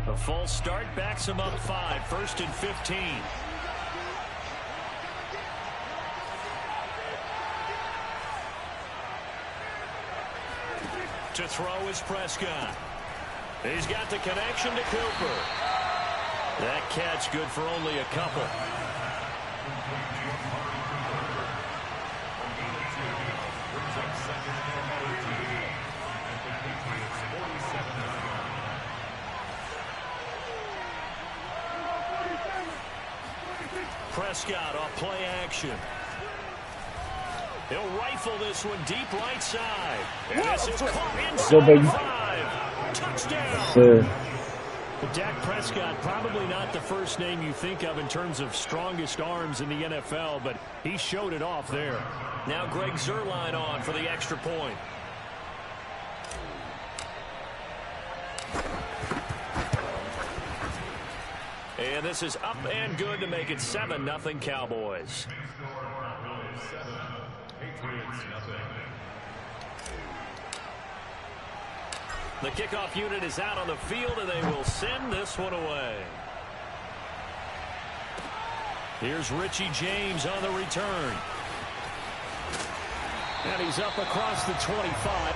A full start backs him up 5, 1st and 15. To throw is Prescott. He's got the connection to Cooper. That catch good for only a couple. Prescott off play action. He'll rifle this one deep right side. And this is caught inside 5. Touchdown. Sir. But Dak Prescott, probably not the first name you think of in terms of strongest arms in the NFL, but he showed it off there. Now Greg Zuerlein on for the extra point. And this is up and good to make it 7-0 Cowboys. The kickoff unit is out on the field, and they will send this one away. Here's Richie James on the return. And he's up across the 25.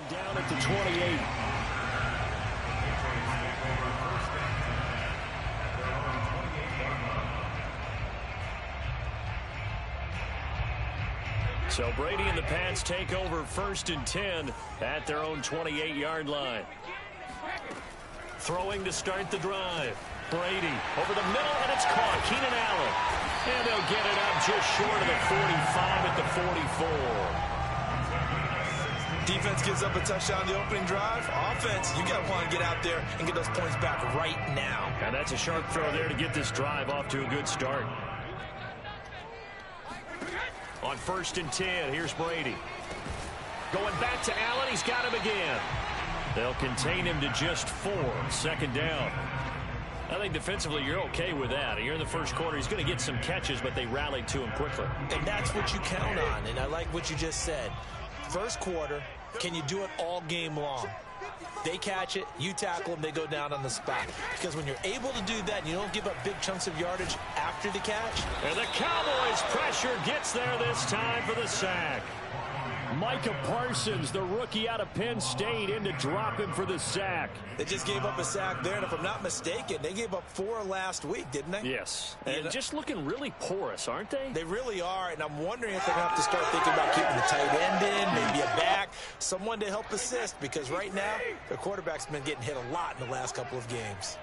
Down at the 28. So Brady and the Pats take over 1st and 10 at their own 28-yard line. Throwing to start the drive. Brady over the middle, and it's caught. Keenan Allen. And they'll get it up just short of the 45 at the 44. Defense gives up a touchdown the opening drive. Offense, you got to want to get out there and get those points back right now. And that's a sharp throw there to get this drive off to a good start. On 1st and 10, here's Brady. Going back to Allen, he's got him again. They'll contain him to just 4, 2nd down. I think defensively you're okay with that. Here in the first quarter, he's going to get some catches, but they rallied to him quickly. And that's what you count on, and I like what you just said. First quarter, can you do it all game long? They catch it, you tackle them, they go down on the spot. Because when you're able to do that, and you don't give up big chunks of yardage after the catch. And the Cowboys pressure gets there this time for the sack. Micah Parsons, the rookie out of Penn State, in to drop him for the sack. They just gave up a sack there, and if I'm not mistaken, they gave up 4 last week, didn't they? Yes. And just looking really porous, aren't they? They really are, and I'm wondering if they're going to have to start thinking about keeping the tight end in, maybe a back, someone to help assist, because right now, their quarterback's been getting hit a lot in the last couple of games.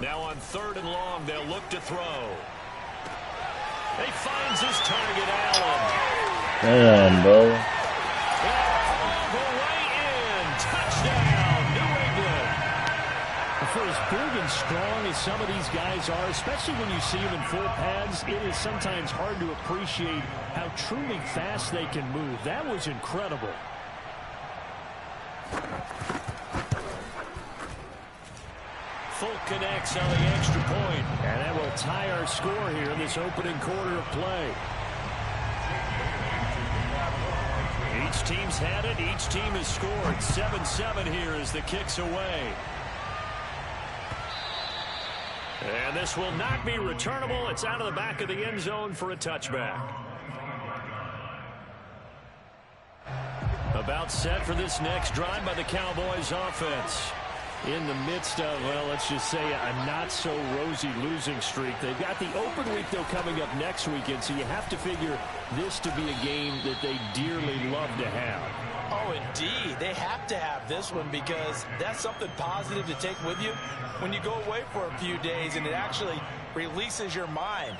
Now on 3rd and long, they'll look to throw. He finds his target, Allen. Damn, bro. All the way in. Touchdown, New England. for as big and strong as some of these guys are, especially when you see them in full pads, it is sometimes hard to appreciate how truly fast they can move. That was incredible. Folk connects on the extra point, and that will tie our score here in this opening quarter of play. Each team's had it. Each team has scored. 7-7 here as the kick's away. And this will not be returnable. It's out of the back of the end zone for a touchback. About set for this next drive by the Cowboys offense. In the midst of, well, let's just say a not-so-rosy losing streak. They've got the open week, though, coming up next weekend, so you have to figure this to be a game that they dearly love to have. Oh, indeed. They have to have this one because that's something positive to take with you when you go away for a few days, and it actually releases your mind.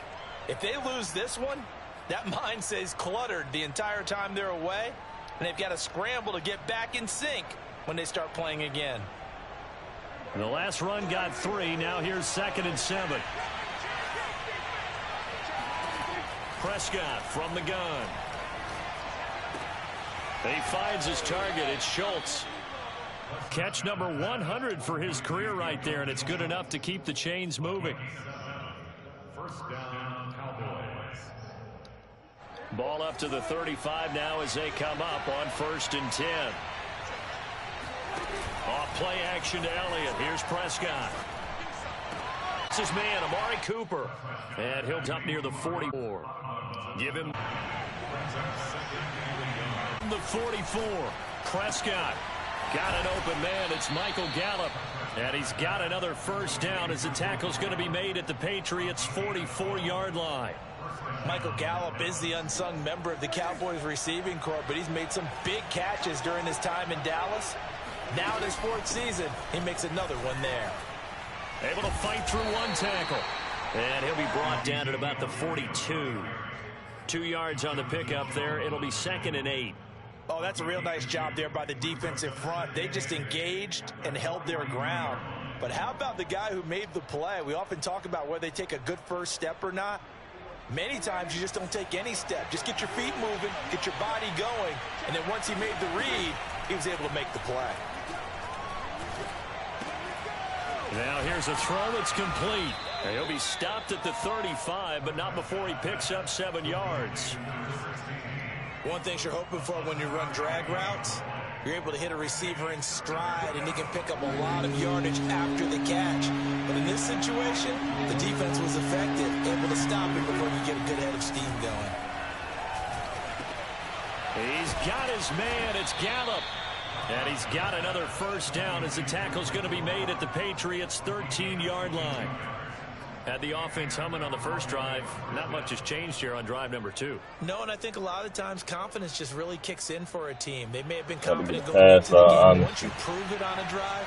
If they lose this one, that mind stays cluttered the entire time they're away, and they've got to scramble to get back in sync when they start playing again. The last run got 3. Now here's 2nd and 7. Prescott from the gun. He finds his target. It's Schultz. Catch number 100 for his career right there, and it's good enough to keep the chains moving. First down, Cowboys. Ball up to the 35 now as they come up on 1st and 10. Off play action to Elliott. Here's Prescott. It's his man, Amari Cooper. And he'll up near the 44. Give him the 44. Prescott got an open man. It's Michael Gallup. And he's got another first down as the tackle's going to be made at the Patriots' 44-yard line. Michael Gallup is the unsung member of the Cowboys receiving corps, but he's made some big catches during his time in Dallas. Now in his 4th season, he makes another one there. Able to fight through one tackle. And he'll be brought down at about the 42. 2 yards on the pickup there. It'll be 2nd and 8. Oh, that's a real nice job there by the defensive front. They just engaged and held their ground. But how about the guy who made the play? We often talk about whether they take a good first step or not. Many times you just don't take any step. Just get your feet moving, get your body going, and then once he made the read, he was able to make the play. Now here's a throw that's complete. And he'll be stopped at the 35, but not before he picks up 7 yards. One thing you're hoping for when you run drag routes, you're able to hit a receiver in stride, and he can pick up a lot of yardage after the catch. But in this situation, the defense was effective, able to stop him before you get a good head of steam going. He's got his man. It's Gallup. And he's got another first down as the tackle's going to be made at the Patriots' 13-yard line. Had the offense humming on the first drive. Not much has changed here on drive number 2. No, and I think a lot of times confidence just really kicks in for a team. They may have been confident going into the game. Once you prove it on a drive,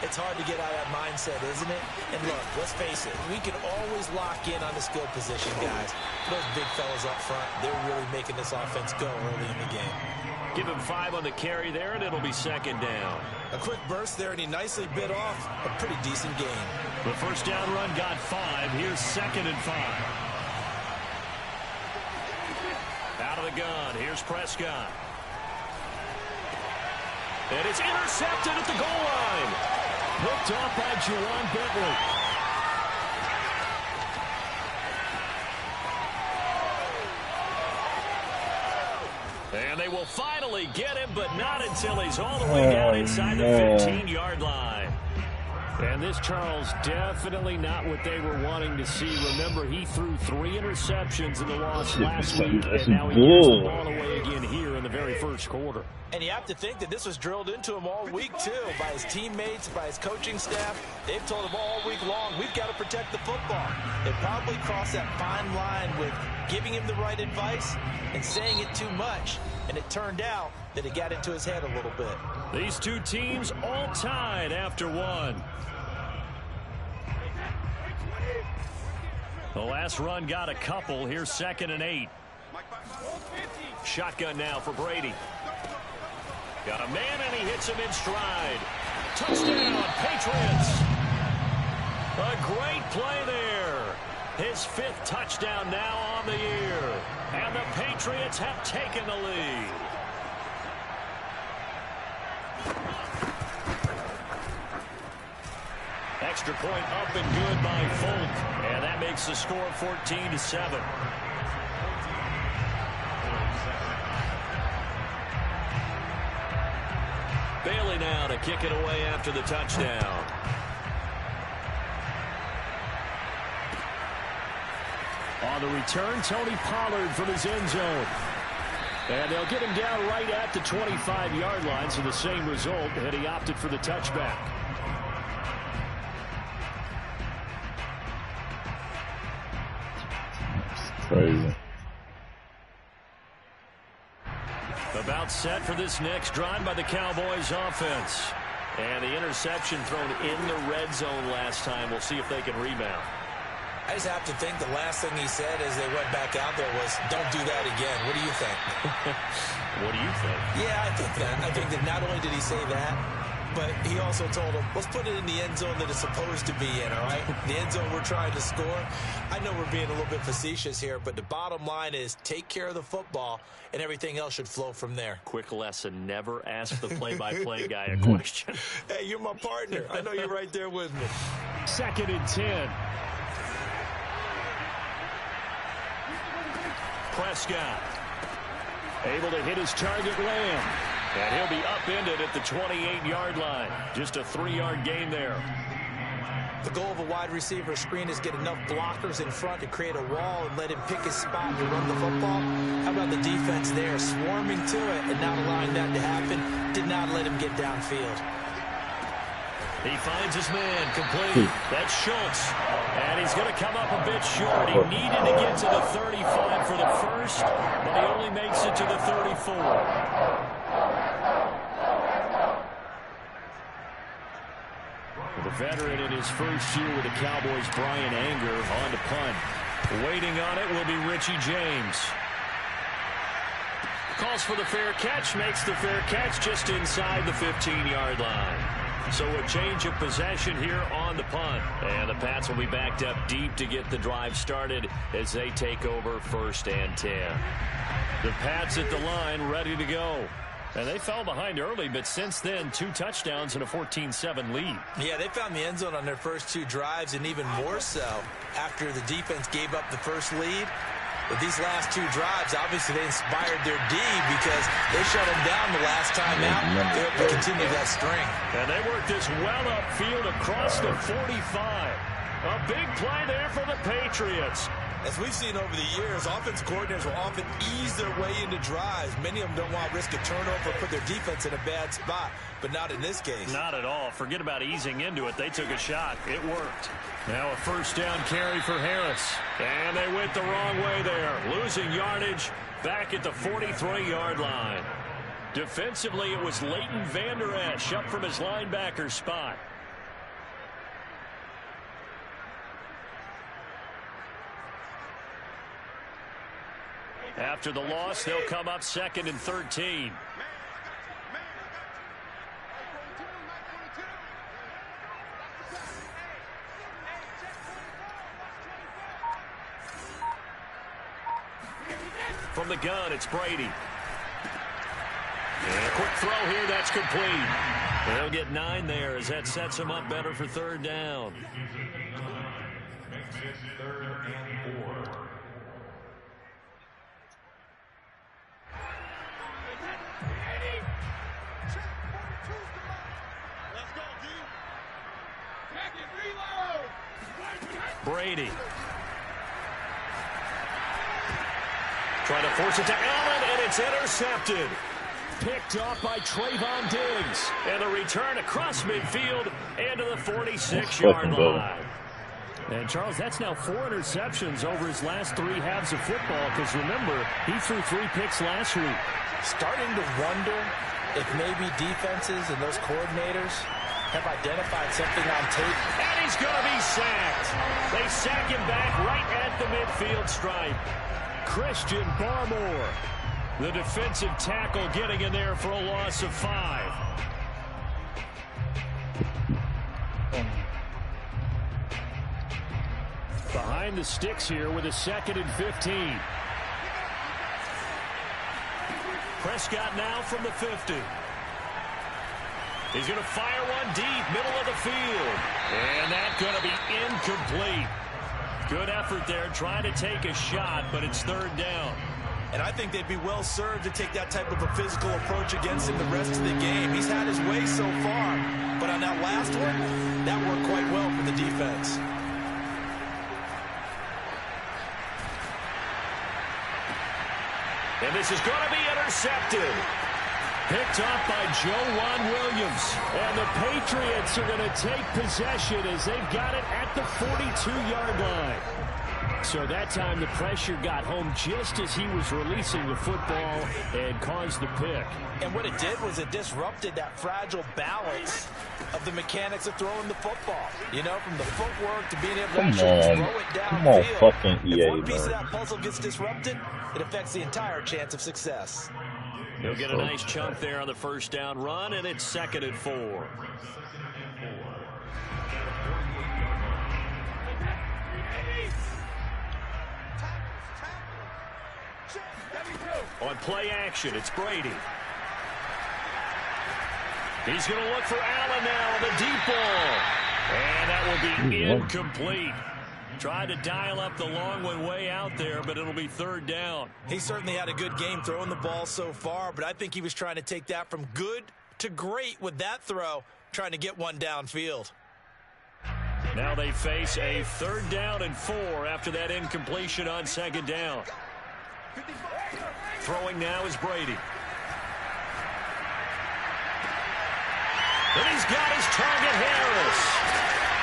it's hard to get out of that mindset, isn't it? And look, let's face it, we can always lock in on the skill position, guys. Those big fellas up front, they're really making this offense go early in the game. Give him 5 on the carry there, and it'll be 2nd down. A quick burst there, and he nicely bit off a pretty decent gain. The first down run got 5. Here's 2nd and 5. Out of the gun. Here's Prescott. And it's intercepted at the goal line. Picked off by Juwan Bentley. And they will finally get him, but not until he's all the way down inside the 15-yard line. And this, Charles, definitely not what they were wanting to see. Remember, he threw 3 interceptions in the loss last week, and now he gives the ball away again here in the very first quarter. And you have to think that this was drilled into him all week, too, by his teammates, by his coaching staff. They've told him all week long, we've got to protect the football. They probably crossed that fine line with giving him the right advice and saying it too much. And it turned out that it got into his head a little bit. These two teams all tied after 1. The last run got a couple. Here's 2nd and 8. Shotgun now for Brady. Got a man, and he hits him in stride. Touchdown, Patriots. A great play there. His 5th touchdown now on the year. And the Patriots have taken the lead. Extra point up and good by Folk. And that makes the score 14-7. Bailey now to kick it away after the touchdown. On the return, Tony Pollard from his end zone. And they'll get him down right at the 25-yard line, so the same result, and he opted for the touchback. Crazy. About set for this next drive by the Cowboys offense. And the interception thrown in the red zone last time. We'll see if they can rebound. I just have to think the last thing he said as they went back out there was, don't do that again. What do you think? What do you think? Yeah, I think that. I think that not only did he say that, but he also told him, let's put it in the end zone that it's supposed to be in, all right? The end zone we're trying to score. I know we're being a little bit facetious here, but the bottom line is take care of the football, and everything else should flow from there. Quick lesson, never ask the play-by-play guy a question. Hey, you're my partner. I know you're right there with me. 2nd and 10. Prescott able to hit his target Lamb. And he'll be upended at the 28-yard line. Just a 3-yard gain there. The goal of a wide receiver screen is get enough blockers in front to create a wall and let him pick his spot to run the football. How about the defense there, swarming to it and not allowing that to happen? Did not let him get downfield. He finds his man complete. That's Schultz. And he's going to come up a bit short. He needed to get to the 35 for the first, but he only makes it to the 34. The veteran in his first year with the Cowboys, Brian Anger, on to punt. Waiting on it will be Richie James. Calls for the fair catch, makes the fair catch just inside the 15-yard line. So a change of possession here on the punt. And the Pats will be backed up deep to get the drive started as they take over 1st and 10. The Pats at the line ready to go. And they fell behind early, but since then, 2 touchdowns and a 14-7 lead. Yeah, they found the end zone on their first 2 drives, and even more so after the defense gave up the first lead. But these last 2 drives, obviously they inspired their D because they shut them down the last time out. They hope to continue that string. And they work this well upfield across the 45. A big play there for the Patriots. As we've seen over the years, offense coordinators will often ease their way into drives. Many of them don't want to risk a turnover or put their defense in a bad spot, but not in this case. Not at all. Forget about easing into it. They took a shot. It worked. Now a 1st down carry for Harris. And they went the wrong way there. Losing yardage back at the 43-yard line. Defensively, it was Leighton Vander Esch up from his linebacker spot. After the loss, they'll come up 2nd and 13. From the gun, it's Brady. And a quick throw here, that's complete. They'll get 9 there as that sets them up better for 3rd down. Makes it 3rd and 4. Brady. Trying to force it to Allen, and it's intercepted. Picked off by Trayvon Diggs. And a return across midfield and to the 46-yard line. And, Charles, that's now 4 interceptions over his last 3 halves of football, because, remember, he threw 3 picks last week. Starting to wonder if maybe defenses and those coordinators have identified something on tape. And he's going to be sacked. They sack him back right at the midfield stripe. Christian Barmore, the defensive tackle, getting in there for a loss of 5. Behind the sticks here with a 2nd and 15. Prescott now from the 50. He's going to fire one deep, middle of the field. And that's going to be incomplete. Good effort there, trying to take a shot, but it's 3rd down. And I think they'd be well served to take that type of a physical approach against him the rest of the game. He's had his way so far, but on that last one, that worked quite well for the defense. And this is going to be intercepted. Picked off by Juwan Williams. And the Patriots are going to take possession as they've got it at the 42-yard line. So that time the pressure got home just as he was releasing the football and caused the pick. And what it did was it disrupted that fragile balance of the mechanics of throwing the football. You know, from the footwork to being able to actually throw it downfield. Come on, fucking EA, if one piece of man. that puzzle gets disrupted, it affects the entire chance of success. He'll get a nice chunk there on the 1st down run, and it's 2nd and 4. On play action, it's Brady. He's going to look for Allen now on the deep ball. And that will be incomplete. Tried to dial up the long one way out there, but it'll be 3rd down. He certainly had a good game throwing the ball so far, but I think he was trying to take that from good to great with that throw, trying to get one downfield. Now they face a 3rd down and 4 after that incompletion on 2nd down. Throwing now is Brady. And he's got his target, Harris.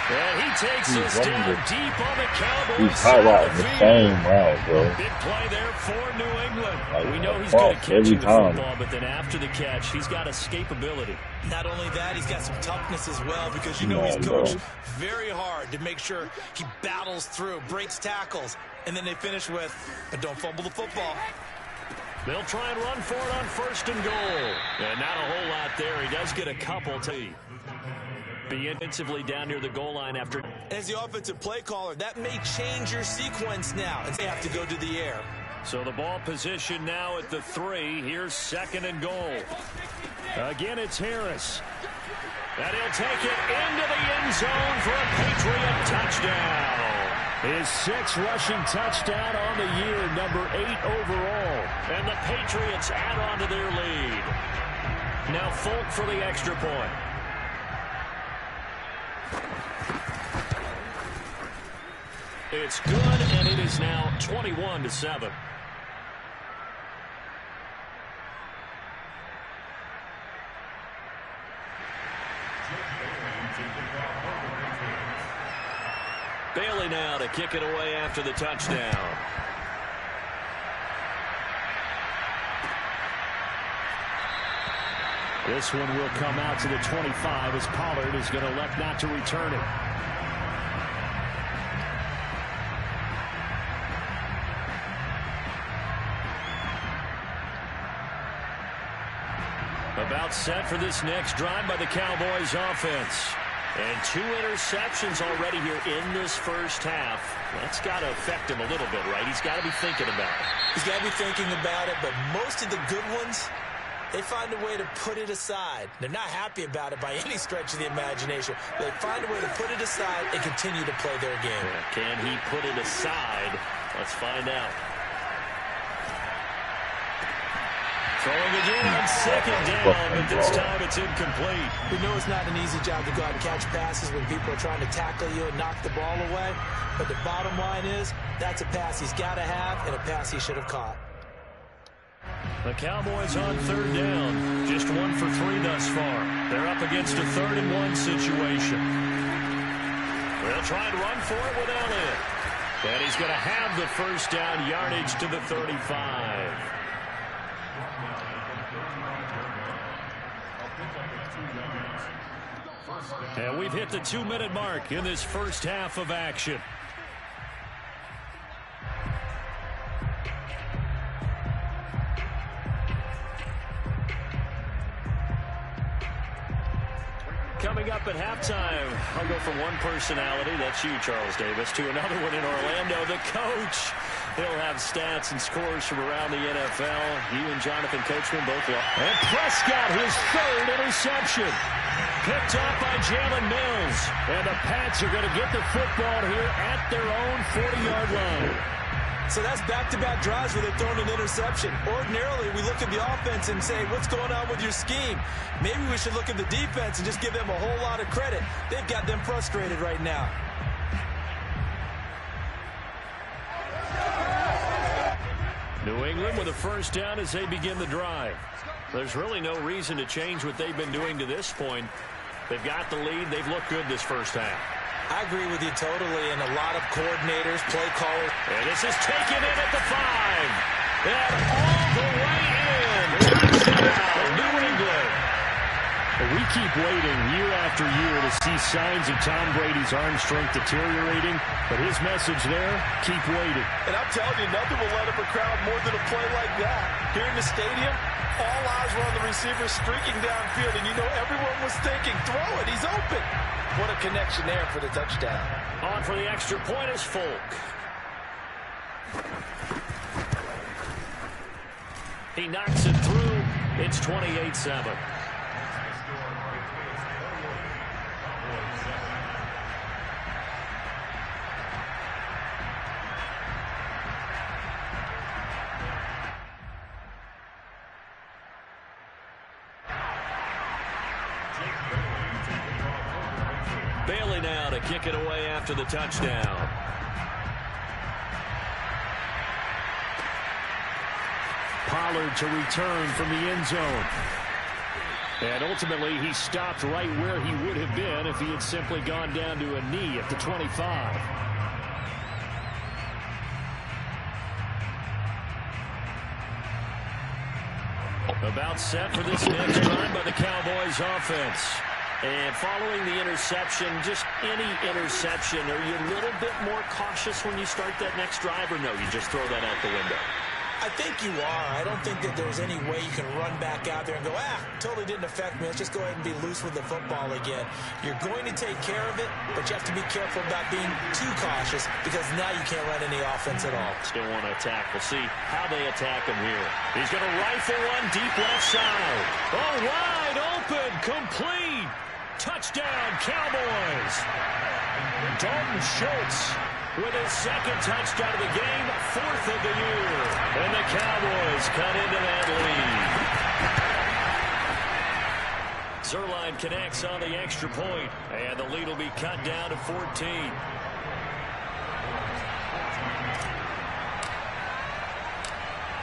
And he takes us down deep on the Cowboys. He's highlighting the same route, bro. Big play there for New England. Like, we know he's good at catching the time. football, but then after the catch, he's got escapability. Not only that, he's got some toughness as well, because you know he's coached very hard to make sure he battles through, breaks tackles, and then they finish with, but don't fumble the football. They'll try and run for it on 1st and goal. And not a whole lot there. He does get a couple to be offensively down near the goal line after. As the offensive play caller, that may change your sequence now, and they have to go to the air. So the ball position now at the 3. Here's 2nd and goal. Again, it's Harris. And he'll take it into the end zone for a Patriot touchdown. His 6th rushing touchdown on the year, number 8 overall. And the Patriots add on to their lead. Now Folk for the extra point. It's good, and it is now 21-7. Bailey now to kick it away after the touchdown. This one will come out to the 25 as Pollard is going to elect not to return it. About set for this next drive by the Cowboys offense. And 2 interceptions already here in this 1st half. That's got to affect him a little bit, right? He's got to be thinking about it. He's got to be thinking about it, but most of the good ones, they find a way to put it aside. They're not happy about it by any stretch of the imagination. They find a way to put it aside and continue to play their game. Yeah, can he put it aside? Let's find out. Throwing again on 2nd down, but this time it's incomplete. We know it's not an easy job to go out and catch passes when people are trying to tackle you and knock the ball away. But the bottom line is, that's a pass he's got to have and a pass he should have caught. The Cowboys on 3rd down. Just 1 for 3 thus far. They're up against a 3rd and 1 situation. They'll try and run for it with Elliott. And he's going to have the 1st down yardage to the 35. And we've hit the 2-minute mark in this 1st half of action. Coming up at halftime, I'll go from one personality, that's you, Charles Davis, to another one in Orlando. The coach, he'll have stats and scores from around the NFL. You and Jonathan Coachman both will. And Prescott, his third interception. Picked off by Jalen Mills. And the Pats are going to get the football here at their own 40-yard line. So that's back-to-back drives where they're throwing an interception. Ordinarily, we look at the offense and say, what's going on with your scheme? Maybe we should look at the defense and just give them a whole lot of credit. They've got them frustrated right now. New England with a first down as they begin the drive. There's really no reason to change what they've been doing to this point. They've got the lead. They've looked good this first half. I agree with you totally, and a lot of coordinators, play callers. And this is taken in at the 5. And all the way in. Touchdown, New England. We keep waiting year after year to see signs of Tom Brady's arm strength deteriorating, but his message there, keep waiting. And I'm telling you, nothing will let up a crowd more than a play like that. Here in the stadium, all eyes were on the receiver streaking downfield, and you know everyone was thinking, throw it, he's open. What a connection there for the touchdown. On for the extra point is Folk. He knocks it through. It's 28-7. Bailey now to kick it away after the touchdown. Pollard to return from the end zone. And ultimately, he stopped right where he would have been if he had simply gone down to a knee at the 25. About set for this next drive by the Cowboys offense. And following the interception, just any interception, are you a little bit more cautious when you start that next drive, or no, you just throw that out the window? I think you are. I don't think that there's any way you can run back out there and go, totally didn't affect me. Let's just go ahead and be loose with the football again. You're going to take care of it, but you have to be careful about being too cautious because now you can't run any offense at all. Still want to attack. We'll see how they attack him here. He's going to rifle one deep left side. Oh, wide open, complete. Touchdown, Cowboys. Dalton Schultz with his second touchdown of the game, 4th of the year. And the Cowboys cut into that lead. Zerline connects on the extra point, and the lead will be cut down to 14.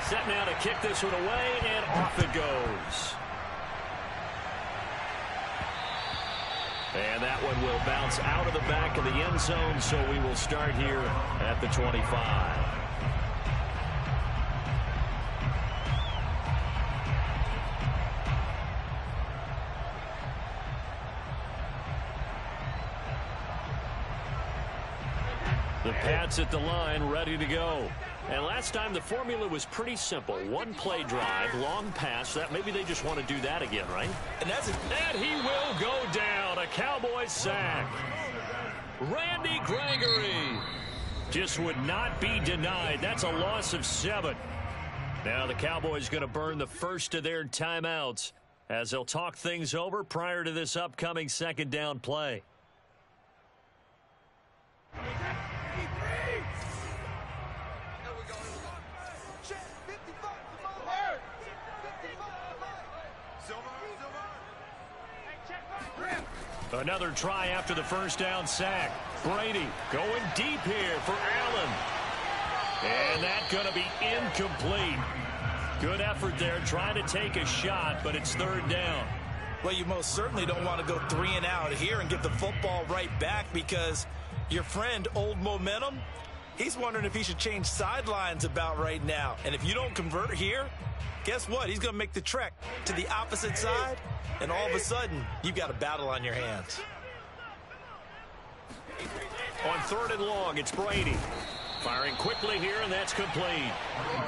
Set now to kick this one away, and off it goes. And that one will bounce out of the back of the end zone, so we will start here at the 25. The Pats at the line, ready to go. And last time the formula was pretty simple. One play drive, long pass. That maybe they just want to do that again, right? And he will go down. A Cowboys sack. Randy Gregory just would not be denied. That's a loss of 7. Now the Cowboys going to burn the first of their timeouts as they'll talk things over prior to this upcoming second down play. Another try after the first down sack. Brady going deep here for Allen. And that's going to be incomplete. Good effort there trying to take a shot, but it's 3rd down. Well, you most certainly don't want to go 3 and out here and get the football right back because your friend, Old Momentum, he's wondering if he should change sidelines about right now. And if you don't convert here, guess what? He's going to make the trek to the opposite side. And all of a sudden, you've got a battle on your hands. On 3rd and long, it's Brady. Firing quickly here, and that's complete.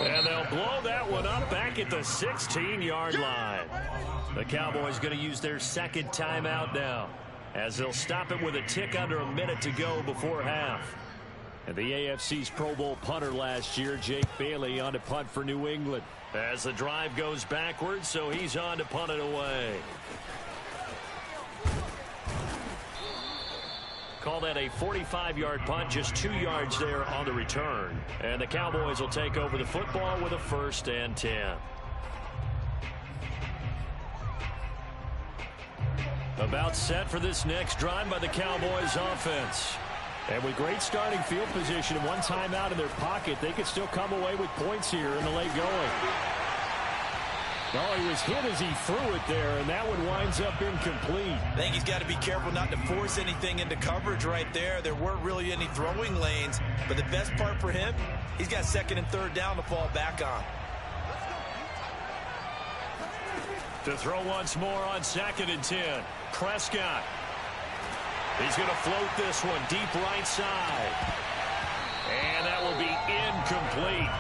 And they'll blow that one up back at the 16-yard line. The Cowboys going to use their second timeout now. as they'll stop it with a tick under a minute to go before half. And the AFC's Pro Bowl punter last year, Jake Bailey, on to punt for New England. As the drive goes backwards, so he's on to punt it away. Call that a 45-yard punt, just 2 yards there on the return. And the Cowboys will take over the football with a 1st and 10. About set for this next drive by the Cowboys offense. And with great starting field position and one timeout in their pocket, they could still come away with points here in the late going. Oh, he was hit as he threw it there, and that one winds up incomplete. I think he's got to be careful not to force anything into coverage right there. There weren't really any throwing lanes, but the best part for him, he's got 2nd and 3rd down to fall back on. To throw once more on 2nd and 10. Prescott. He's going to float this one deep right side. And that will be incomplete.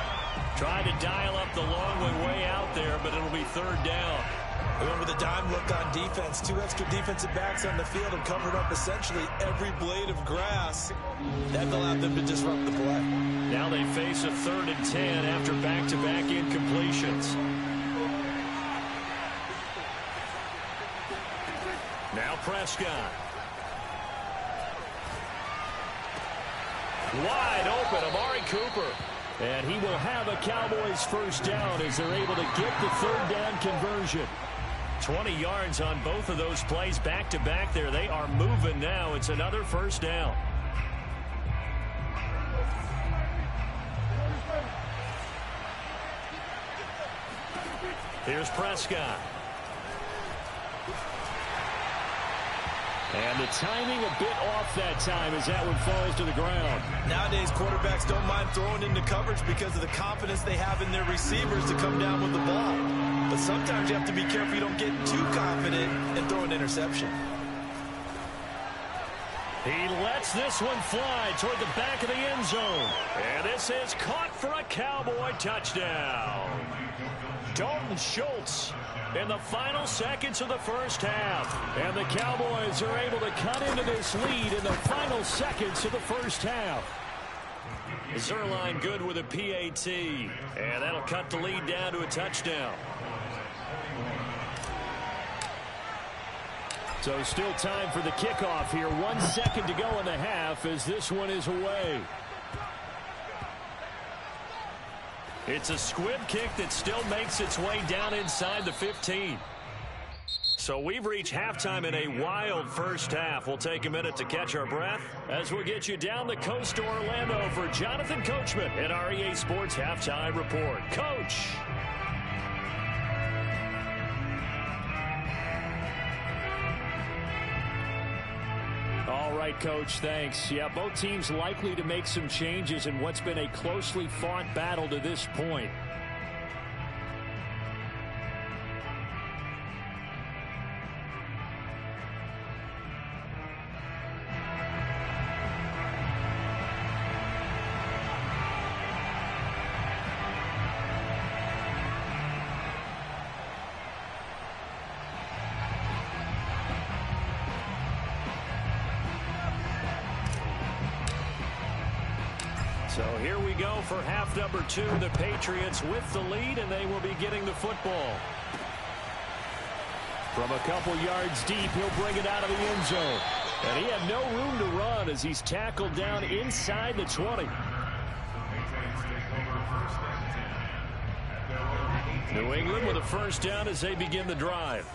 Trying to dial up the long way out there, but it'll be 3rd down. Remember the dime look on defense. 2 extra defensive backs on the field and covered up essentially every blade of grass. That allowed them to disrupt the play. Now they face a 3rd and 10 after back-to-back incompletions. Now Prescott. Wide open, Amari Cooper. And he will have a Cowboys 1st down as they're able to get the 3rd down conversion. 20 yards on both of those plays back-to-back there. They are moving now. It's another 1st down. Here's Prescott. And the timing a bit off that time as that one falls to the ground. Nowadays, quarterbacks don't mind throwing into coverage because of the confidence they have in their receivers to come down with the ball. But sometimes you have to be careful you don't get too confident and throw an interception. He lets this one fly toward the back of the end zone. And this is caught for a Cowboy touchdown. Dalton Schultz in the final seconds of the 1st half. And the Cowboys are able to cut into this lead in the final seconds of the 1st half. Zerline good with a PAT. And that'll cut the lead down to a touchdown. So still time for the kickoff here. 1 second to go in the half as this one is away. It's a squib kick that still makes its way down inside the 15. So we've reached halftime in a wild 1st half. We'll take a minute to catch our breath as we'll get you down the coast to Orlando for Jonathan Coachman in our EA Sports Halftime Report. Coach. All right, Coach, thanks. Yeah, both teams likely to make some changes in what's been a closely fought battle to this point. So here we go for half number 2. The Patriots with the lead, and they will be getting the football. From a couple yards deep, he'll bring it out of the end zone. And he had no room to run as he's tackled down inside the 20. New England with a 1st down as they begin the drive.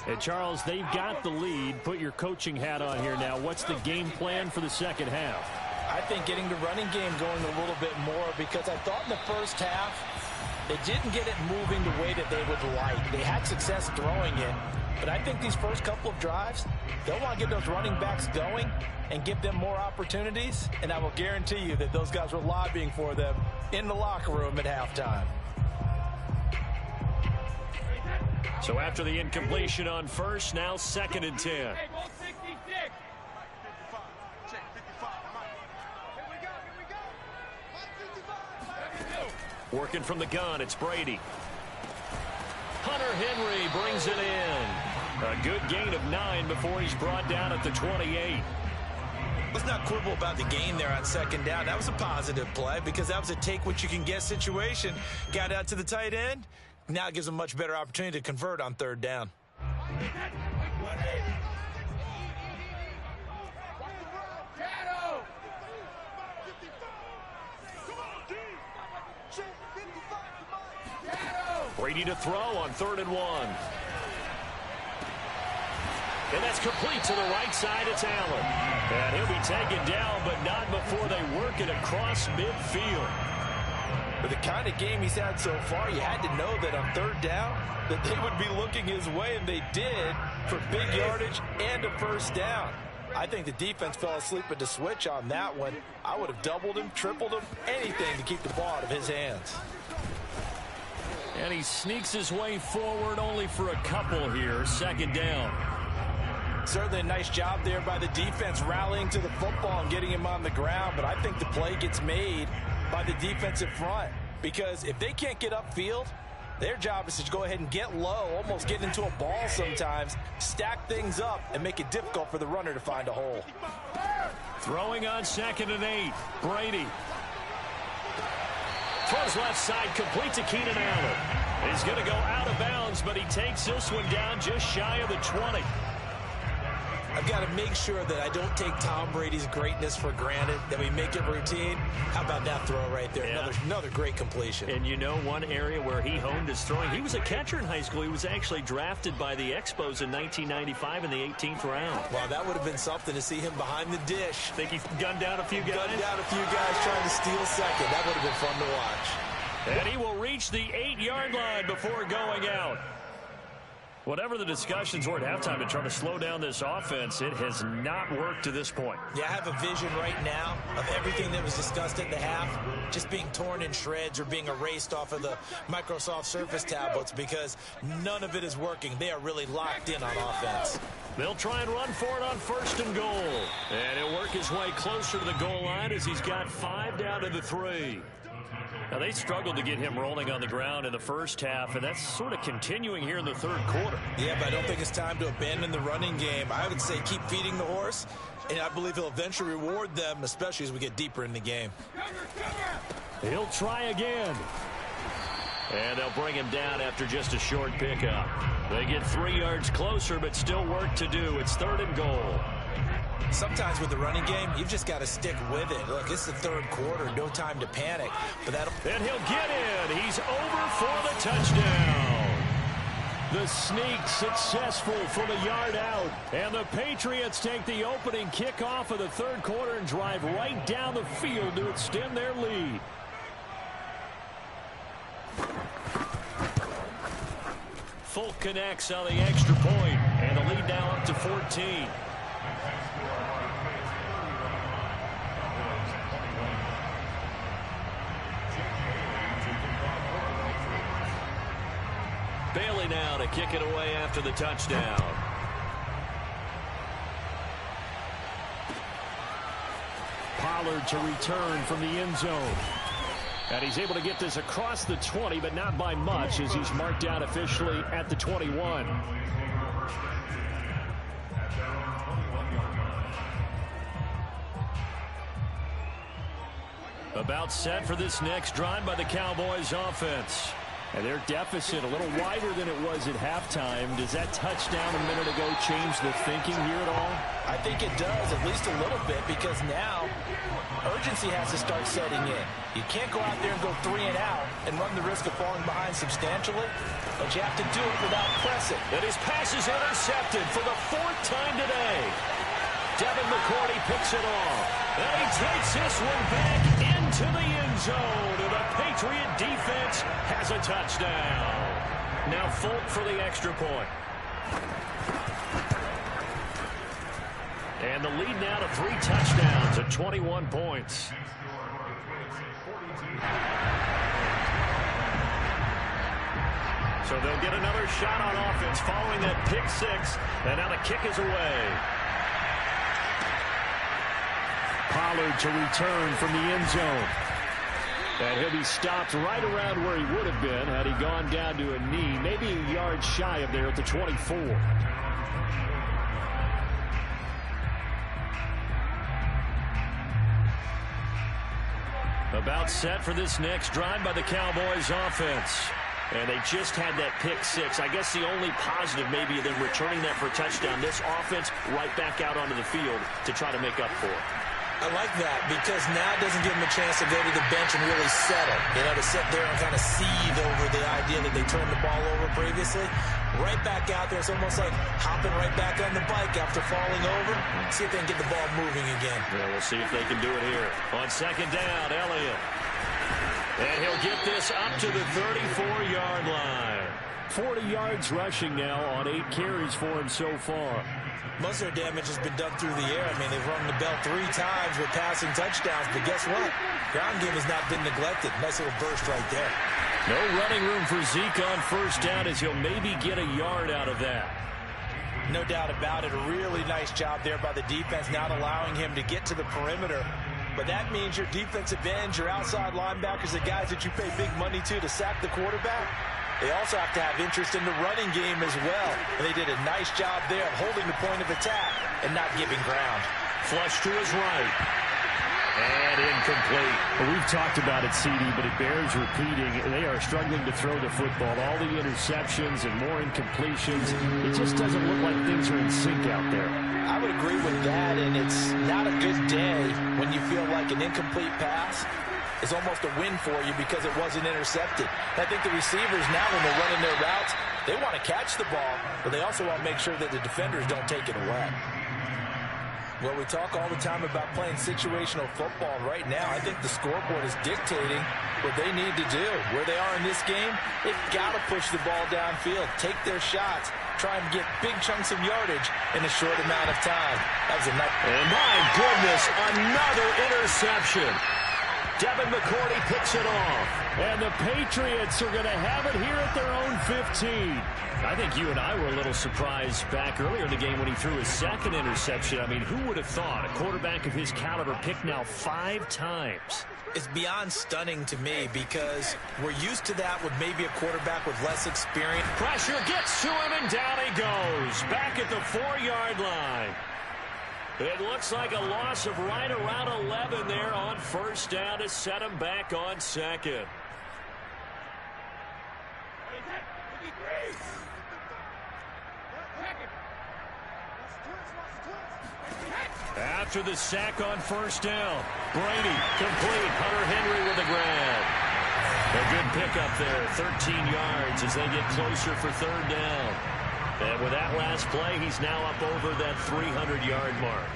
And, Charles, they've got the lead. Put your coaching hat on here now. What's the game plan for the 2nd half? I think getting the running game going a little bit more, because I thought in the 1st half they didn't get it moving the way that they would like. They had success throwing it, but I think these first couple of drives, they'll want to get those running backs going and give them more opportunities, and I will guarantee you that those guys were lobbying for them in the locker room at halftime. So after the incompletion on 1st, now 2nd and 10. Working from the gun, it's Brady. Hunter Henry brings it in. A good gain of 9 before he's brought down at the 28. Let's not quibble about the gain there on second down. That was a positive play because that was a take-what-you-can-get situation. Got out to the tight end. Now it gives him a much better opportunity to convert on third down. Brady to throw on 3rd and 1. And that's complete to the right side. It's Allen. And he'll be taken down, but not before they work it across midfield. With the kind of game he's had so far, you had to know that on third down that they would be looking his way, and they did, for big yardage and a first down. I think the defense fell asleep at the switch on that one. I would have doubled him, tripled him, anything to keep the ball out of his hands. And he sneaks his way forward only for a couple here. Second down. Certainly a nice job there by the defense rallying to the football and getting him on the ground, but I think the play gets made by the defensive front because if they can't get upfield, their job is to go ahead and get low, almost get into a ball sometimes, stack things up, and make it difficult for the runner to find a hole. Throwing on 2nd and 8. Brady. Throws left side, complete to Keenan Allen. He's going to go out of bounds, but he takes this one down just shy of the 20. I've got to make sure that I don't take Tom Brady's greatness for granted, that we make it routine. How about that throw right there? Yeah. Another great completion. And you know one area where he honed his throwing, he was a catcher in high school. He was actually drafted by the Expos in 1995 in the 18th round. Wow, that would have been something to see him behind the dish. Think he gunned down a few guys? Gunned down a few guys trying to steal second. That would have been fun to watch. And he will reach the 8-yard line before going out. Whatever the discussions were at halftime to try to slow down this offense, it has not worked to this point. Yeah, I have a vision right now of everything that was discussed at the half just being torn in shreds or being erased off of the Microsoft Surface tablets because none of it is working. They are really locked in on offense. They'll try and run for it on 1st and goal. And he'll work his way closer to the goal line as he's got 5 down to the 3. Now, they struggled to get him rolling on the ground in the first half, and that's sort of continuing here in the 3rd quarter. Yeah, but I don't think it's time to abandon the running game. I would say keep feeding the horse, and I believe he'll eventually reward them, especially as we get deeper in the game. He'll try again. And they'll bring him down after just a short pickup. They get 3 yards closer, but still work to do. It's 3rd and goal. Sometimes with the running game, you've just got to stick with it. Look, it's the 3rd quarter, no time to panic. But and he'll get in. He's over for the touchdown. The sneak successful from a yard out. And the Patriots take the opening kickoff of the 3rd quarter and drive right down the field to extend their lead. Folk connects on the extra point, and the lead now up to 14. Bailey now to kick it away after the touchdown. Pollard to return from the end zone. And he's able to get this across the 20, but not by much as he's marked out officially at the 21. About set for this next drive by the Cowboys offense. And their deficit a little wider than it was at halftime. Does that touchdown a minute ago change the thinking here at all? I think it does, at least a little bit, because now urgency has to start setting in. You can't go out there and go 3 and out and run the risk of falling behind substantially, but you have to do it without pressing. And his pass is intercepted for the 4th time today. Devin McCourty picks it off. And he takes this one back into the end zone. And the Patriot defense has a touchdown. Now Folk for the extra point. And the lead now to 3 touchdowns at 21 points. So they'll get another shot on offense following that pick 6. And now the kick is away. Pollard to return from the end zone. And he'll be stopped right around where he would have been had he gone down to a knee, maybe a yard shy of there at the 24. About set for this next drive by the Cowboys offense. And they just had that pick six. I guess the only positive maybe of them returning that for a touchdown. This offense right back out onto the field to try to make up for it. I like that because now it doesn't give them a chance to go to the bench and really settle. You know, to sit there and kind of seethe over the idea that they turned the ball over previously. Right back out there. It's almost like hopping right back on the bike after falling over. See if they can get the ball moving again. Yeah, we'll see if they can do it here. On second down, Elliott. And he'll get this up to the 34-yard line. 40 yards rushing now on 8 carries for him so far. Most of their damage has been done through the air. I mean, they've rung the bell 3 times with passing touchdowns, but guess what? Ground game has not been neglected. Nice little burst right there. No running room for Zeke on first down as he'll maybe get a yard out of that. No doubt about it. A really nice job there by the defense, not allowing him to get to the perimeter. But that means your defensive ends, your outside linebackers, the guys that you pay big money to sack the quarterback, they also have to have interest in the running game as well. And they did a nice job there of holding the point of attack and not giving ground. Flush to his right. And incomplete. Well, we've talked about it, CD, but it bears repeating. They are struggling to throw the football. All the interceptions and more incompletions. It just doesn't look like things are in sync out there. I would agree with that, and it's not a good day when you feel like an incomplete pass is almost a win for you because it wasn't intercepted. I think the receivers now, when they're running their routes, they want to catch the ball, but they also want to make sure that the defenders don't take it away. Well, we talk all the time about playing situational football. Right now, I think the scoreboard is dictating what they need to do. Where they are in this game, they've got to push the ball downfield, take their shots, try and get big chunks of yardage in a short amount of time. That was a nice. And my goodness, another interception. Devin McCourty picks it off. And the Patriots are going to have it here at their own 15. I think you and I were a little surprised back earlier in the game when he threw his second interception. I mean, who would have thought a quarterback of his caliber picked now 5 times? It's beyond stunning to me because we're used to that with maybe a quarterback with less experience. Pressure gets to him, and down he goes. Back at the 4-yard line. It looks like a loss of right around 11 there on first down to set him back on second. After the sack on first down, Brady complete. Hunter Henry with a grab. A good pickup there, 13 yards as they get closer for third down. And with that last play, he's now up over that 300-yard mark.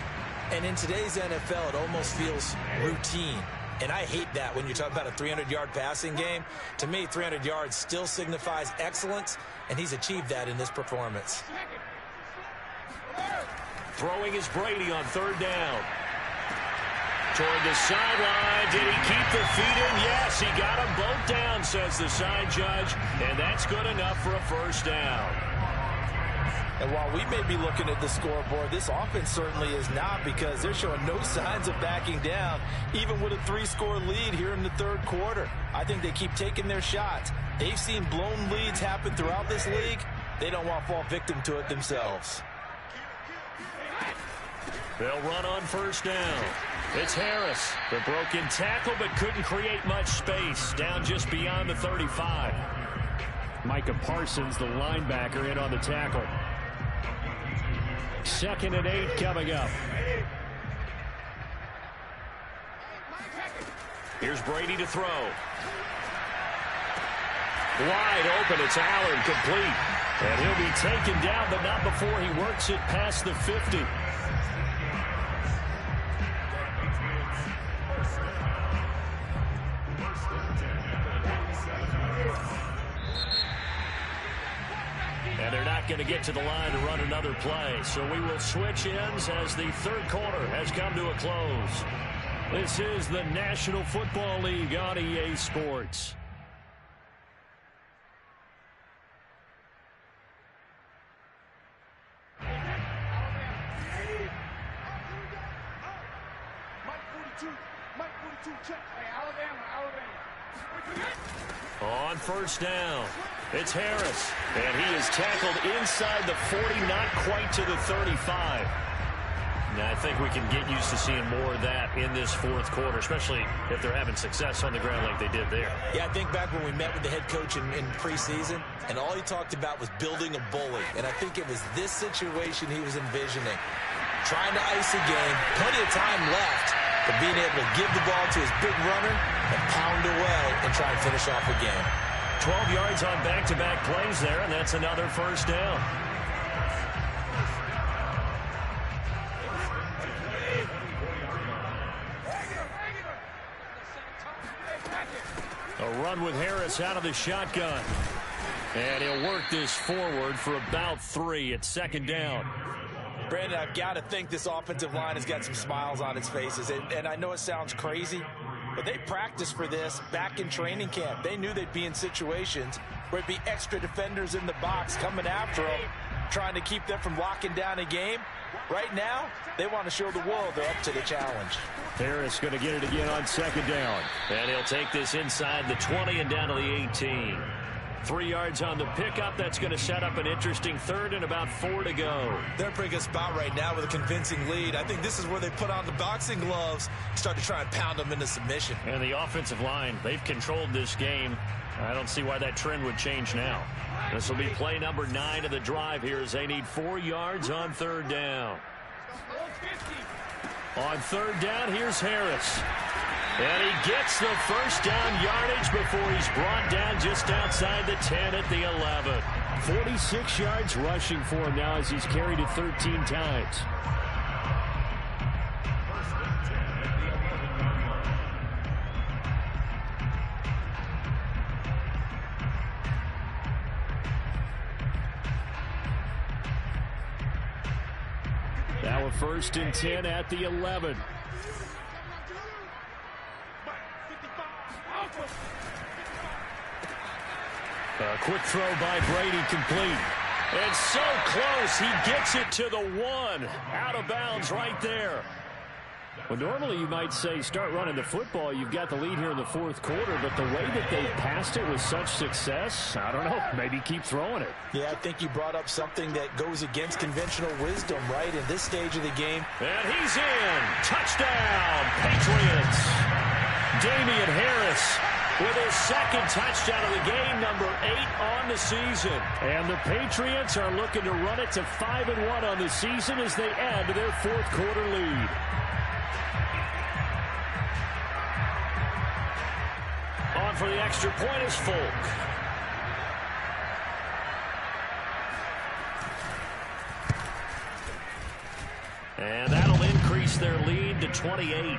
And in today's NFL, it almost feels routine. And I hate that when you talk about a 300-yard passing game. To me, 300 yards still signifies excellence, and he's achieved that in this performance. Throwing is Brady on third down. Toward the sideline. Did he keep the feet in? Yes, he got them both down, says the side judge. And that's good enough for a first down. And while we may be looking at the scoreboard, this offense certainly is not, because they're showing no signs of backing down, even with a 3-score lead here in the third quarter. I think they keep taking their shots. They've seen blown leads happen throughout this league. They don't want to fall victim to it themselves. They'll run on first down. It's Harris. The broken tackle, but couldn't create much space. Down just beyond the 35. Micah Parsons, the linebacker, in on the tackle. 2nd and 8 coming up. Here's Brady to throw. Wide open. It's Allen, complete. And he'll be taken down, but not before he works it past the 50. And they're not going to get to the line to run another play. So we will switch ends as the third quarter has come to a close. This is the National Football League on EA Sports. On first down, it's Harris, and he is tackled inside the 40, not quite to the 35. And I think we can get used to seeing more of that in this fourth quarter, especially if they're having success on the ground like they did there. Yeah, I think back when we met with the head coach in preseason, and all he talked about was building a bully. And I think it was this situation he was envisioning. Trying to ice a game, plenty of time left, but being able to give the ball to his big runner and pound away and try and finish off a game. 12 yards on back-to-back plays there, and that's another first down. A run with Harris out of the shotgun. And he'll work this forward for about 3 at second down. Brandon, I've got to think this offensive line has got some smiles on its faces. And I know it sounds crazy, but they practiced for this back in training camp. They knew they'd be in situations where it'd be extra defenders in the box coming after them, trying to keep them from locking down a game. Right now, they want to show the world they're up to the challenge. Harris going to get it again on second down. And he'll take this inside the 20 and down to the 18. 3 yards on the pickup. That's going to set up an interesting third and about 4 to go. They're in a pretty good spot right now with a convincing lead. I think this is where they put on the boxing gloves and start to try and pound them into submission. And the offensive line, they've controlled this game. I don't see why that trend would change now. This will be play number 9 of the drive here as they need 4 yards on third down. On third down, here's Harris. And he gets the first down yardage before he's brought down just outside the 10 at the 11. 46 yards rushing for him now as he's carried it 13 times. Now a 1st and 10 at the 11. A quick throw by Brady, complete. And so close, he gets it to the 1. Out of bounds right there. Well, normally you might say start running the football. You've got the lead here in the fourth quarter, but the way that they passed it with such success, I don't know, maybe keep throwing it. Yeah, I think you brought up something that goes against conventional wisdom, right, in this stage of the game. And he's in. Touchdown, Patriots. Damian Harris with his second touchdown of the game, number 8 on the season. And the Patriots are looking to run it to 5-1 on the season as they add to their fourth quarter lead. On for the extra point is Folk. And that'll increase their lead to 28.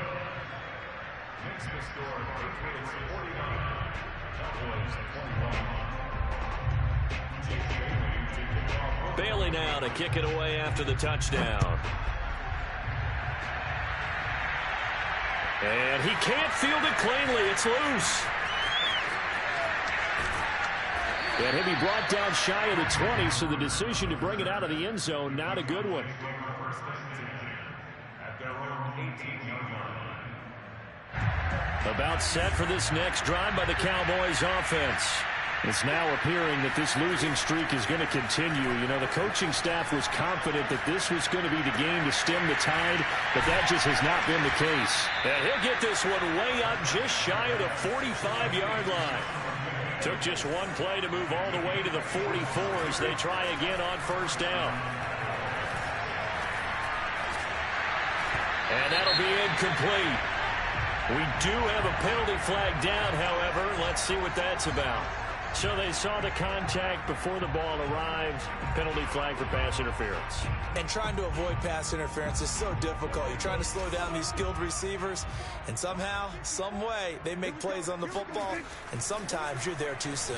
Bailey now to kick it away after the touchdown. And he can't field it cleanly. It's loose. And he'll be brought down shy of the 20, so the decision to bring it out of the end zone, not a good one. About set for this next drive by the Cowboys offense. It's now appearing that this losing streak is going to continue. You know, the coaching staff was confident that this was going to be the game to stem the tide, but that just has not been the case. And he'll get this one way up just shy of the 45-yard line. Took just one play to move all the way to the 44 as they try again on first down. And that'll be incomplete. We do have a penalty flag down, however. Let's see what that's about. So they saw the contact before the ball arrived. Penalty flag for pass interference. And trying to avoid pass interference is so difficult. You're trying to slow down these skilled receivers, and somehow, some way, they make plays on the football, and sometimes you're there too soon.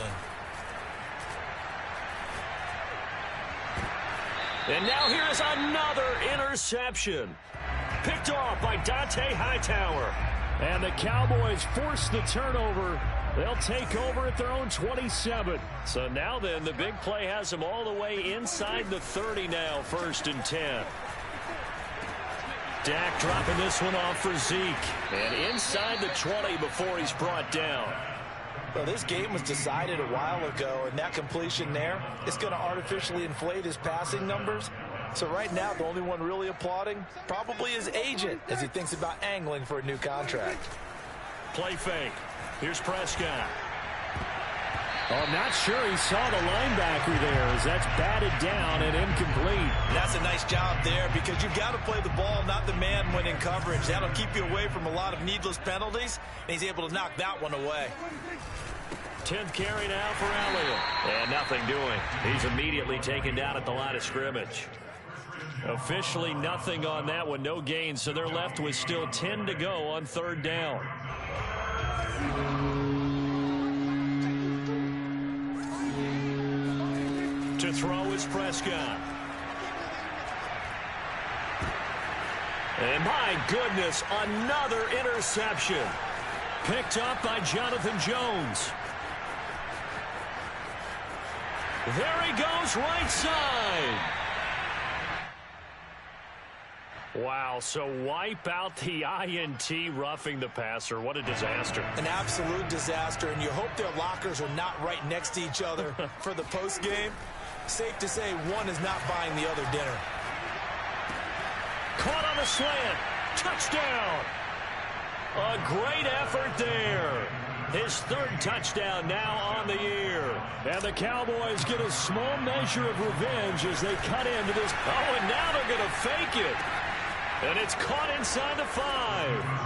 And now here's another interception. Picked off by Dante Hightower. And the Cowboys force the turnover. They'll take over at their own 27. So now then, the big play has them all the way inside the 30 now, 1st and 10. Dak dropping this one off for Zeke. And inside the 20 before he's brought down. Well, this game was decided a while ago, and that completion there is going to artificially inflate his passing numbers. So right now, the only one really applauding probably his agent as he thinks about angling for a new contract. Play fake. Here's Prescott. Oh, I'm not sure he saw the linebacker there as that's batted down and incomplete. And that's a nice job there because you've got to play the ball, not the man when in coverage. That'll keep you away from a lot of needless penalties, and he's able to knock that one away. 10th carry now for Elliott. And nothing doing. He's immediately taken down at the line of scrimmage. Officially nothing on that one. No gain, so they're left with still 10 to go on 3rd down. To throw is Prescott. And my goodness, another interception. Picked up by Jonathan Jones. There he goes, right side. Wow, so wipe out the INT, roughing the passer. What a disaster. An absolute disaster, and you hope their lockers are not right next to each other for the postgame. Safe to say one is not buying the other dinner. Caught on the slant. Touchdown. A great effort there. His 3rd touchdown now on the year. And the Cowboys get a small measure of revenge as they cut into this. Oh, and now they're going to fake it. And it's caught inside the 5.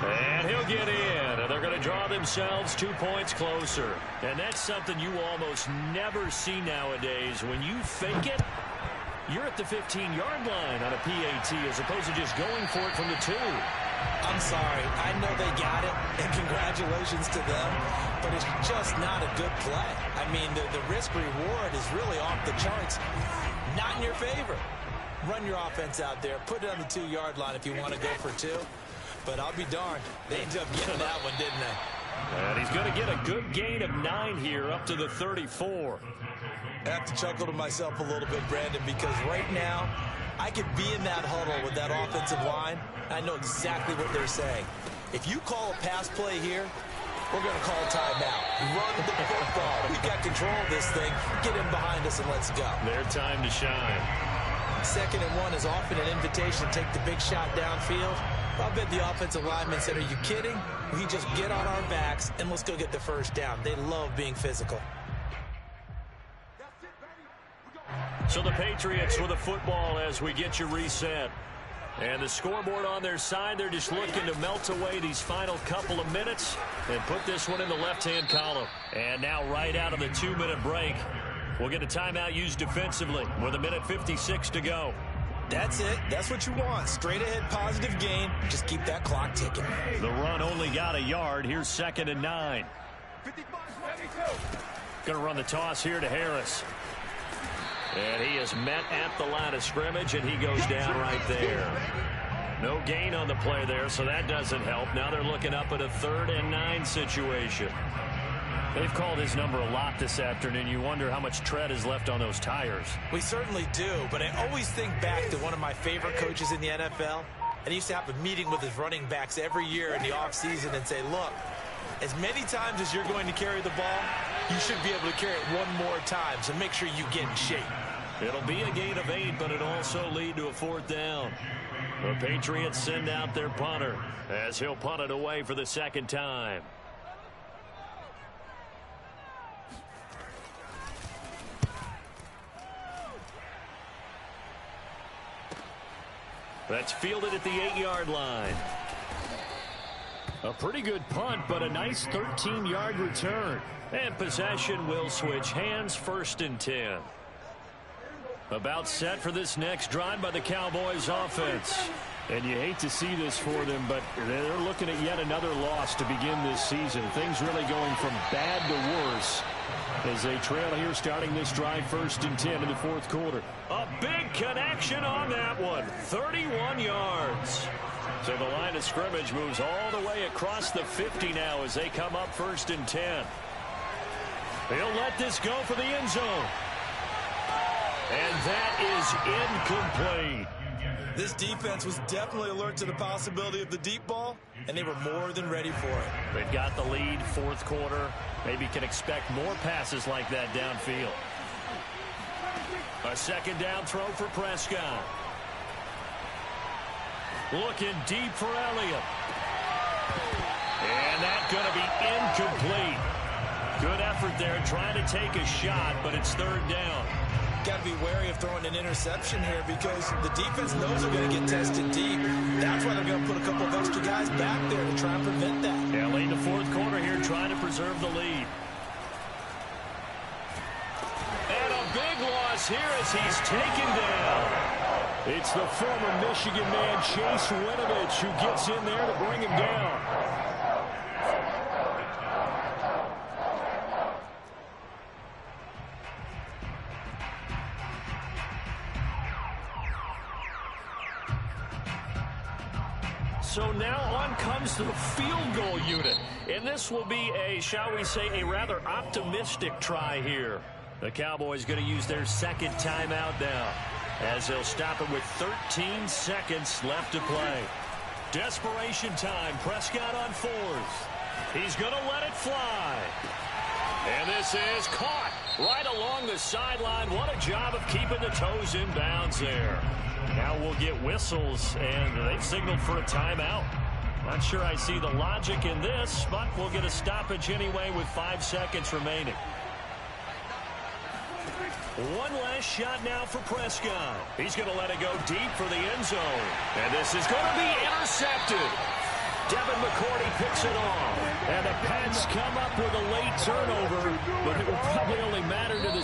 And he'll get in. And they're going to draw themselves 2 points closer. And that's something you almost never see nowadays. When you fake it, you're at the 15-yard line on a PAT as opposed to just going for it from the 2. I'm sorry. I know they got it, and congratulations to them, but it's just not a good play. I mean, the risk-reward is really off the charts. Not in your favor. Run your offense out there. Put it on the 2-yard line if you want to go for 2. But I'll be darned. They ended up getting that one, didn't they? And he's going to get a good gain of 9 here up to the 34. I have to chuckle to myself a little bit, Brandon, because right now I could be in that huddle with that offensive line. I know exactly what they're saying. If you call a pass play here, we're going to call a timeout. Run the football. We've got control of this thing. Get in behind us and let's go. Their time to shine. 2nd and 1 is often an invitation to take the big shot downfield. I bet the offensive lineman said, are you kidding? We just get on our backs and let's go get the 1st down. They love being physical. So the Patriots with the football as we get you reset. And the scoreboard on their side, they're just looking to melt away these final couple of minutes and put this one in the left-hand column. And now right out of the 2-minute break, we'll get a timeout used defensively with 1:56 to go. That's it. That's what you want. Straight ahead positive gain. Just keep that clock ticking. The run only got a yard. Here's 2nd and 9. Going to run the toss here to Harris. And he is met at the line of scrimmage, and he goes down right there. No gain on the play there, so that doesn't help. Now they're looking up at a 3rd and 9 situation. They've called his number a lot this afternoon. You wonder how much tread is left on those tires. We certainly do, but I always think back to one of my favorite coaches in the NFL. And he used to have a meeting with his running backs every year in the offseason and say, look, as many times as you're going to carry the ball, you should be able to carry it one more time, so make sure you get in shape. It'll be a gain of 8, but it'll also lead to a 4th down. The Patriots send out their punter as he'll punt it away for the 2nd time. That's fielded at the 8-yard line. A pretty good punt, but a nice 13-yard return. And possession will switch hands, 1st and 10. About set for this next drive by the Cowboys offense. And you hate to see this for them, but they're looking at yet another loss to begin this season. Things really going from bad to worse as they trail here starting this drive 1st and 10 in the 4th quarter. A big connection on that one. 31 yards. So the line of scrimmage moves all the way across the 50 now as they come up 1st and 10. He'll let this go for the end zone. And that is incomplete. This defense was definitely alert to the possibility of the deep ball, and they were more than ready for it. They've got the lead, 4th quarter. Maybe can expect more passes like that downfield. A 2nd down throw for Prescott. Looking deep for Elliott. And that's going to be incomplete. Good effort there trying to take a shot, but it's third down. Got to be wary of throwing an interception here because the defense knows they're going to get tested deep. That's why they're going to put a couple of extra guys back there to try and prevent that. Yeah, late in the fourth quarter here trying to preserve the lead. And a big loss here as he's taken down. It's the former Michigan man, Chase Winovich, who gets in there to bring him down. So now on comes the field goal unit. And this will be a, shall we say, a rather optimistic try here. The Cowboys going to use their second timeout now, as they'll stop it with 13 seconds left to play. Desperation time. Prescott on fourth. He's going to let it fly. And this is caught right along the sideline. What a job of keeping the toes in bounds there. Now we'll get whistles, and they've signaled for a timeout. Not sure I see the logic in this, but we'll get a stoppage anyway with 5 seconds remaining. One last shot now for Prescott. He's going to let it go deep for the end zone. And this is going to be intercepted. Devin McCourty picks it off. And the Pats come up with a late turnover, but it will probably only matter to the